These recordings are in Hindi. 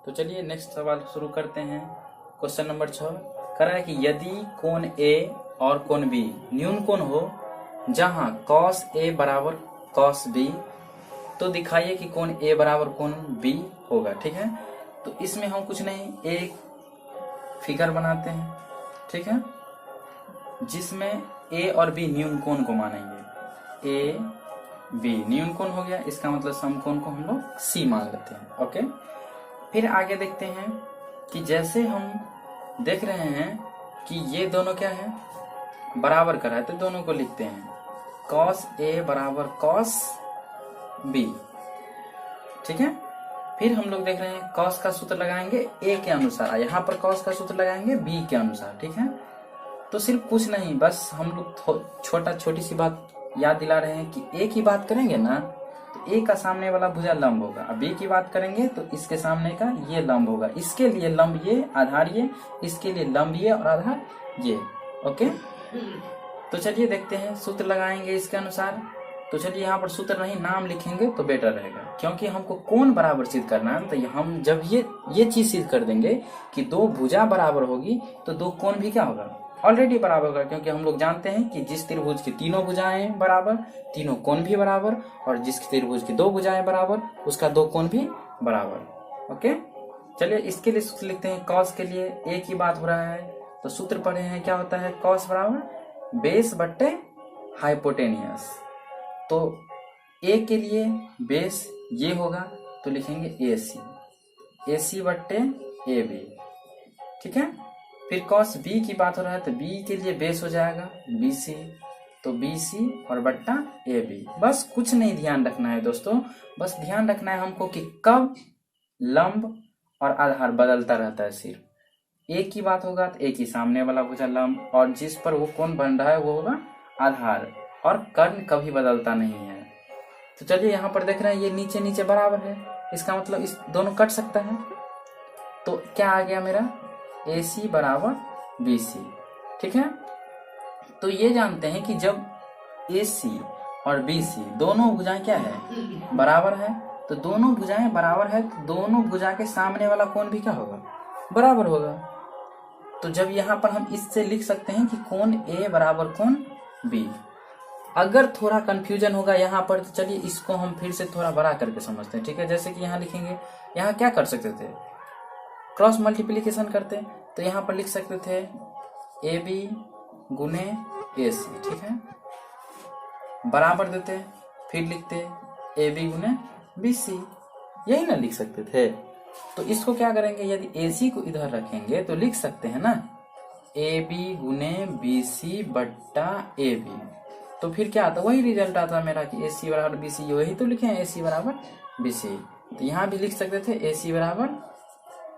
तो चलिए नेक्स्ट सवाल शुरू करते हैं। क्वेश्चन नंबर 6 कह रहा है कि यदि कोण ए और कोण बी न्यून कोण हो जहां cos ए बराबर cos बी, तो दिखाइए कि कोण ए बराबर कोण बी होगा। ठीक है, तो इसमें हम कुछ नहीं, एक फिगर बनाते हैं, ठीक है, जिसमें ए और बी न्यून कोण को मानेंगे। ए बी न्यून कोण हो गया, इसका मतलब समकोण को हम लोग सी मान लेते हैं। ओके, फिर आगे देखते हैं कि जैसे हम देख रहे हैं कि ये दोनों क्या है, बराबर कर रहा है, तो दोनों को लिखते हैं cos ए बराबर cos बी। ठीक है, फिर हम लोग देख रहे हैं cos का सूत्र लगाएंगे a के अनुसार, यहाँ पर cos का सूत्र लगाएंगे b के अनुसार। ठीक है, तो सिर्फ कुछ नहीं, बस हम लोग छोटी सी बात याद दिला रहे हैं कि a की बात करेंगे ना तो a का सामने वाला भुजा लंब होगा, अब b की बात करेंगे तो इसके सामने का ये लंब होगा, इसके लिए लंब ये, आधार ये, इसके लिए लंब ये और आधार ये। ओके, तो चलिए देखते हैं, सूत्र लगाएंगे इसके अनुसार। तो चलिए यहाँ पर सूत्र नहीं, नाम लिखेंगे तो बेटर रहेगा, क्योंकि हमको कोण बराबर सिद्ध करना है। तो हम जब ये चीज सिद्ध कर देंगे कि दो भुजा बराबर होगी तो दो कोण भी क्या होगा, ऑलरेडी बराबर होगा, क्योंकि हम लोग जानते हैं कि जिस त्रिभुज की तीनों भुजाएं बराबर, तीनों कोण भी बराबर, और जिस त्रिभुज की दो भुजाएं बराबर उसका दो कोण भी बराबर। ओके, चलिए इसके लिए सूत्र लिखते हैं। cos के लिए a की बात हो रहा है तो सूत्र पढ़े हैं, क्या होता है, cos बराबर बेस बट्टे हाइपोटेनियस। तो a के लिए बेस ये होगा तो लिखेंगे AC बट्टे AB। ठीक है, फिर cos b की बात हो रहा है तो b के लिए बेस हो जाएगा BC, तो BC और बट्टा AB। बस कुछ नहीं ध्यान रखना है दोस्तों, बस ध्यान रखना है हमको कि कब लंब और आधार बदलता रहता है। सिर्फ a की बात होगा तो a की सामने वाला भुजा लंब, और जिस पर वो कोण बन रहा है वो होगा आधार, और कर्ण कभी बदलता नहीं है। तो चलिए यहाँ पर देख रहे हैं ये नीचे नीचे बराबर है, इसका मतलब इस दोनों कट सकता है, तो क्या आ गया मेरा AC बराबर BC। ठीक है, तो ये जानते हैं कि जब AC और BC दोनों भुजाएं क्या है, बराबर है, तो दोनों भुजाएं बराबर है तो दोनों भुजा के सामने वाला कोण भी क्या होगा, बराबर होगा। तो जब यहाँ पर हम इससे लिख सकते हैं कि कोण A बराबर कोण B। अगर थोड़ा कंफ्यूजन होगा यहाँ पर तो चलिए इसको हम फिर से थोड़ा बड़ा करके समझते हैं। ठीक है, जैसे कि यहाँ लिखेंगे, यहाँ क्या कर सकते थे, क्रॉस मल्टीप्लिकेशन करते, तो यहाँ पर लिख सकते थे AB गुने AC। ठीक है, बराबर देते, फिर लिखते AB गुने BC, यही ना लिख सकते थे। तो इसको क्या करेंगे, यदि AC को इधर रखेंगे तो लिख सकते हैं ना AB गुने BC बट्टा AB, तो फिर क्या आता, वही रिजल्ट आता मेरा कि AC बराबर BC, वही तो लिखे हैं AC बराबर BC। तो यहाँ भी लिख सकते थे AC बराबर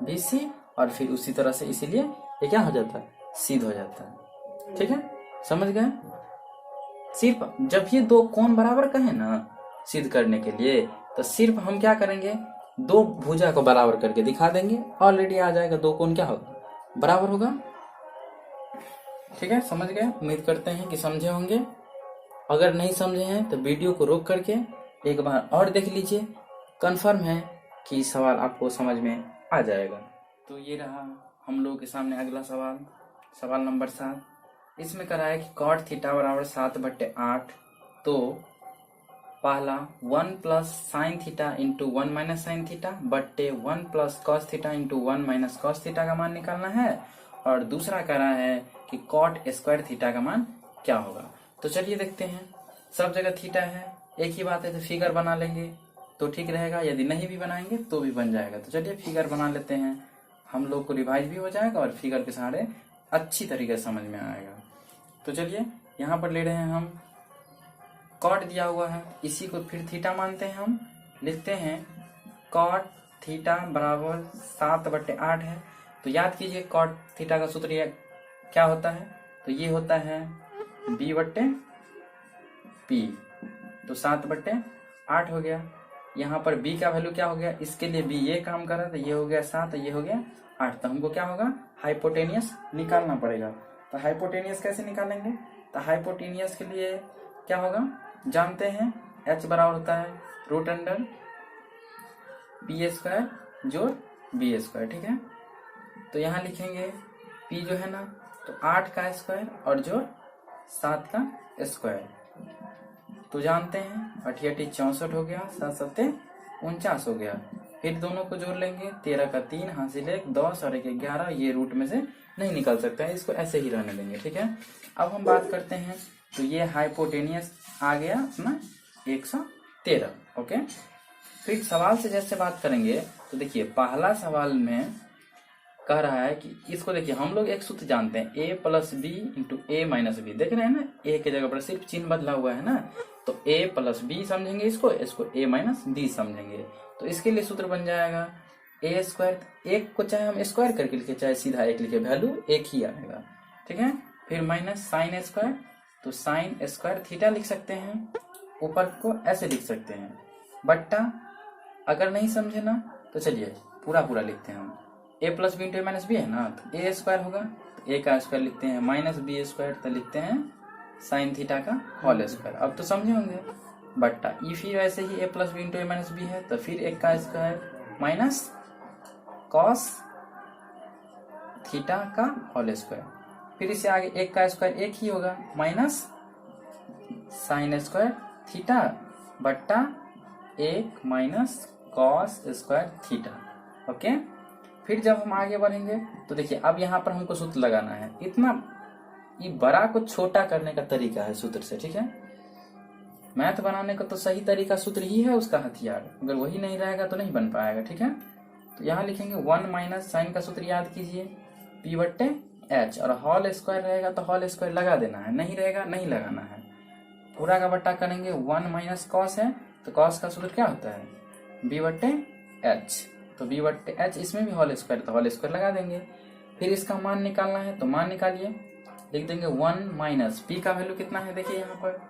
BC, और फिर उसी तरह से, इसीलिए ये क्या हो जाता है, सिद्ध हो जाता है। ठीक है, समझ गए। सिर्फ जब ये दो कोण बराबर कहे ना सिद्ध करने के लिए, तो सिर्फ हम क्या करेंगे, दो भुजा को बराबर करके दिखा देंगे, ऑलरेडी आ जाएगा, दो कोण क्या होगा, बराबर होगा। ठीक है, समझ गए, उम्मीद करते हैं कि समझे होंगे। अगर नहीं समझे हैं तो वीडियो को रोक करके एक बार और देख लीजिए, कंफर्म है कि सवाल आपको समझ में आ जाएगा। तो ये रहा हम लोगों के सामने अगला सवाल, सवाल नंबर 7। इसमें करा है कि cot थीटा बराबर 7/8, तो पहला 1 plus sine theta into 1 minus sine theta बट्टे 1 plus cos theta into 1 minus cos theta का मान निकालना है, और दूसरा कह रहा है कि cot स्क्वायर थीटा का मान क्या होगा। तो चलिए देखते हैं, सब जगह थीटा है, एक ही बात है, तो फिगर बना लेंगे तो ठीक रहेगा, यदि नहीं भी बनाएंगे तो भी बन जाएगा। तो चलिए फिगर बना लेते हैं, हम लोग को रिवाइज भी हो जाएगा और फिगर के सहारे अच्छी तरीके से समझ में आएगा। तो चलिए यहाँ पर ले रहे हैं हम, कॉट दिया हुआ है, इसी को फिर थीटा मानते हैं, हम लिखते हैं कॉट थीटा बराबर 7/8 है। तो याद कीजिए कॉट थीटा का सूत्र ये क्या होता है, तो ये होता है B/P, तो 7/8 हो गया। यहाँ पर B का वैल्यू क्या हो गया, इसके लिए B ये काम कर रहा है, तो ये हो गया 7, ये हो गया 8, तो हमको क्या होगा, हाइपोटेनियस निकालना पड़ेगा। तो हाइपोटेनियस कैसे निकालेंगे, तो हाइपोटेनियस के लिए क्या होगा, जानते हैं H बराबर होता है √p² जोड़ बी स्क्वायर, ठीक है। तो यहाँ लिखेंगे p जो है ना, तो 8 का स्क्वायर और जो 7 का स्क्वायर, तो जानते हैं 8 × 64 हो गया, 7 × 7 = 49 हो गया। फिर दोनों को जोड़ लेंगे, 13 का 3 हासिल 1, 10 और 1 11, ये रूट में से नहीं निकल सकता है, इसको ऐसे ही रहने देंगे, ठीक है। अब हम बात करते हैं, तो ये हाइपोटेनियस आ गया अपना 113, ओके। फिर सवाल से जैसे बात करेंगे, तो देखिए पहला सवाल में कह रहा है कि इसको देखिए, हम लोग एक सूत्र जानते हैं, a + b × a - b, देख रहे हैं ना, a के जगह पर सिर्फ चिन्ह बदला हुआ है ना, तो a + b समझेंगे, इसको a - b समझेंगे। तो इसके लिए सूत्र बन जाएगा a², एक को चाहे हम स्क्वायर करके लिखे चाहे सीधा एक लिखे, वैल्यू एक ही आएगा, ठीक है। फिर माइनस साइन स्क्वायर, तो साइन स्क्वायर थीटा लिख सकते हैं, ऊपर को ऐसे लिख सकते हैं, बट्टा अगर नहीं समझे ना तो चलिए पूरा पूरा लिखते हैं हम, a + b × a - b है ना, तो a² होगा, तो a का स्क्वायर लिखते हैं, -b² तो लिखते हैं साइन थीटा का होल स्क्वायर। अब तो समझे होंगे, बट्टा ई फिर वैसे ही a + b × a - b है, तो फिर 1 का स्क्वायर माइनस कॉस थीटा का होल स्क्वायर, फिर इससे आगे 1 का स्क्वायर 1 ही होगा, माइनस साइन स्क्वायर थीटा बट्टा 1 minus cos square theta, okay. फिर जब हम आगे बढ़ेंगे, तो देखिए अब यहाँ पर हमको सूत्र लगाना है, इतना ये बड़ा को छोटा करने का तरीका है सूत्र से, ठीक है। मैथ बनाने का तो सही तरीका सूत्र ही है उसका हथियार, अगर वही नहीं रहेगा तो नहीं बन पाएगा, ठीक है। तो यहाँ लिखेंगे 1 - साइन का सूत्र याद कीजिए, p/h, और होल स्क्वायर रहेगा तो होल स्क्वायर लगा देना है, नहीं रहेगा नहीं लगाना है। पूरा का बट्टा करेंगे, 1 - कॉस है, तो कॉस का सूत्र क्या होता है, b/h, तो b/h, इसमें भी होल स्क्वायर, तो होल स्क्वायर लगा देंगे। फिर इसका मान निकालना है, तो मान निकालिए, लिख देंगे 1 - p का वैल्यू कितना है, देखिए यहाँ पर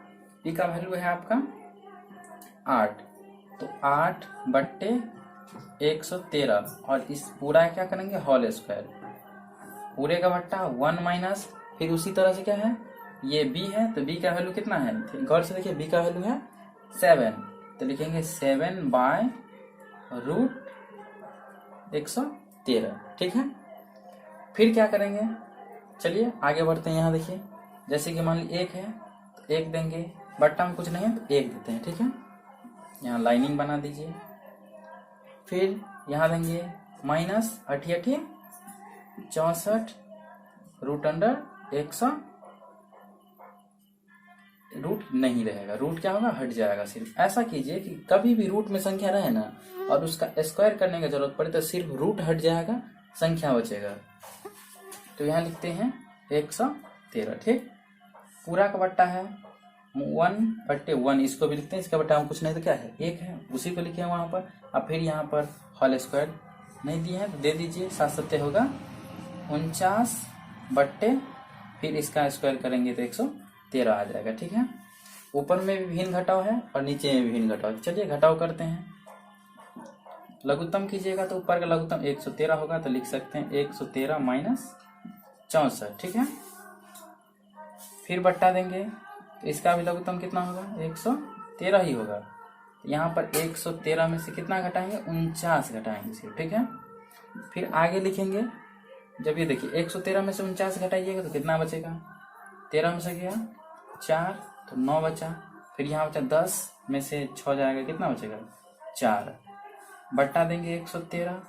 p का वैल्यू है आपका 8, तो 8/113, और इस पूरा क्या करेंगे होल स्क्वायर, पूरे का बट्टा 1 - फिर उसी तरह से क्या है, ये b है, तो b का वैल्यू कितना है, गौर से देखिए b का वैल्यू है 7, तो लिखेंगे 7/√113, ठीक है। फिर क्या करेंगे, चलिए आगे बढ़ते हैं। यहाँ देखिए, जैसे कि मान लीजिए 1 है, तो 1 देंगे, बट्टा में कुछ नहीं है तो 1 देते हैं, ठीक है। यहाँ लाइनिंग बना दीजिए। फिर यहाँ देंगे माइनस 8 × 64 √100, रूट नहीं रहेगा, रूट क्या होगा, हट जाएगा। सिर्फ ऐसा कीजिए कि कभी भी रूट में संख्या रहे ना और उसका स्क्वायर करने की जरूरत पड़े तो सिर्फ रूट हट जाएगा, संख्या बचेगा। तो यहाँ लिखते हैं 113, ठीक। पूरा का बट्टा है 1/1, इसको भी लिखते हैं, इसका बट्टा हम कुछ नहीं तो क्या है 1 है, उसी को लिखे हैं वहां पर। अब फिर यहाँ पर होल स्क्वायर नहीं दिए हैं तो दे दीजिए, 7 × 7 होगा 49, फिर इसका स्क्वायर करेंगे तो 113 आ जाएगा, ठीक है। ऊपर में भी भिन्न घटाव है और नीचे में भी भिन्न घटाव, चलिए घटाव करते हैं। लघुत्तम कीजिएगा तो ऊपर का लघुत्तम 113 होगा, तो लिख सकते हैं 113 - 64, ठीक है। फिर बट्टा देंगे तो इसका भी लघुत्तम कितना होगा, 113 ही होगा। यहाँ पर 113 में से कितना घटाएंगे, 49 घटाएंगे सिर्फ, ठीक है। फिर आगे लिखेंगे, जब ये देखिए 113 में से 49 घटाइएगा तो कितना बचेगा, 13 में से गया 4, तो 9 बचा। फिर यहाँ बचा 10 में से 6 जाएगा, कितना बचेगा 4, बट्टा देंगे 113।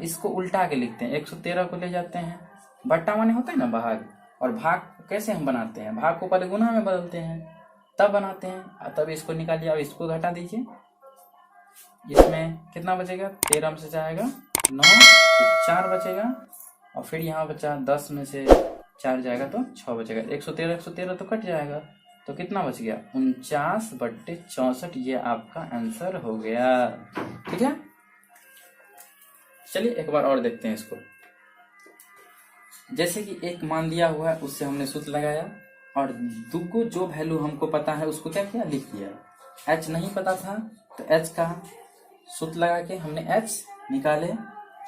इसको उल्टा के लिखते हैं, 113 को ले जाते हैं, बट्टा माने होता है ना भाग, और भाग कैसे हम बनाते हैं, भाग को पहले गुना में बदलते हैं तब बनाते हैं, तब इसको निकालिए। अब इसको घटा दीजिए, इसमें कितना बचेगा, 13 में से जाएगा 9, तो 4 बचेगा, और फिर यहाँ बचा 10 में से 4 जाएगा तो 6 बचेगा। 113 तो कट जाएगा, तो कितना बच गया 49/64, ये आपका आंसर हो गया, ठीक है। चलिए एक बार और देखते हैं इसको। जैसे कि एक मान दिया हुआ है, उससे हमने सूत्र लगाया, और दुगो जो वैल्यू हमको पता है उसको क्या किया, लिख दिया। h नहीं पता था तो h का सूत्र लगा के हमने h निकाले,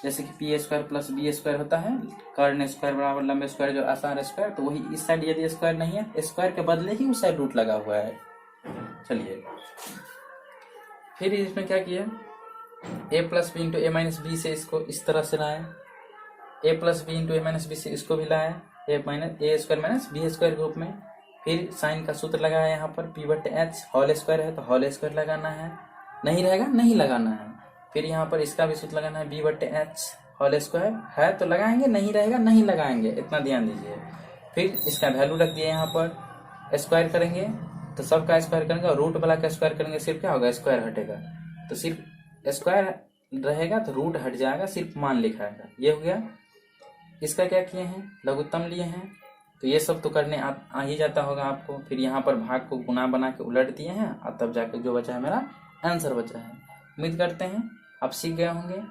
जैसे कि p² + b² होता है, कर्ण स्क्वायर बराबर लंबे स्क्वायर जो आसान स्क्वायर, तो वही इस साइड यदि स्क्वायर नहीं है, स्क्वायर के बदले ही उस साइड रूट लगा हुआ है। चलिए फिर इसमें क्या किया, a plus b into a minus b से इसको इस तरह से लाए, a plus b into a minus b से इसको भी लाया a square minus b square group में। फिर साइन का सूत्र लगाया यहाँ पर पी बटे एच, होल स्क्वायर है तो होल स्क्वायर लगाना है, नहीं रहेगा नहीं लगाना है। फिर यहाँ पर इसका भी सूत्र लगाना है बी बटे एच होल स्क्वायर, है तो लगाएंगे, नहीं रहेगा नहीं लगाएंगे, इतना ध्यान दीजिए। फिर इसका वैल्यू रख दिया यहाँ पर, स्क्वायर करेंगे तो सबका स्क्वायर करेंगे और रूट वाला का स्क्वायर करेंगे, सिर्फ क्या होगा स्क्वायर हटेगा, तो सिर्फ स्क्वायर रहेगा तो रूट हट जाएगा, सिर्फ मान लिखाएगा। ये हो गया। इसका क्या किए हैं, लघुत्तम लिए हैं, तो ये सब तो करने आ ही जाता होगा आपको। फिर यहाँ पर भाग को गुना बना के उलट दिए हैं और तब जाके जो बचा है मेरा आंसर बचा है। उम्मीद करते हैं आप सीख गए होंगे।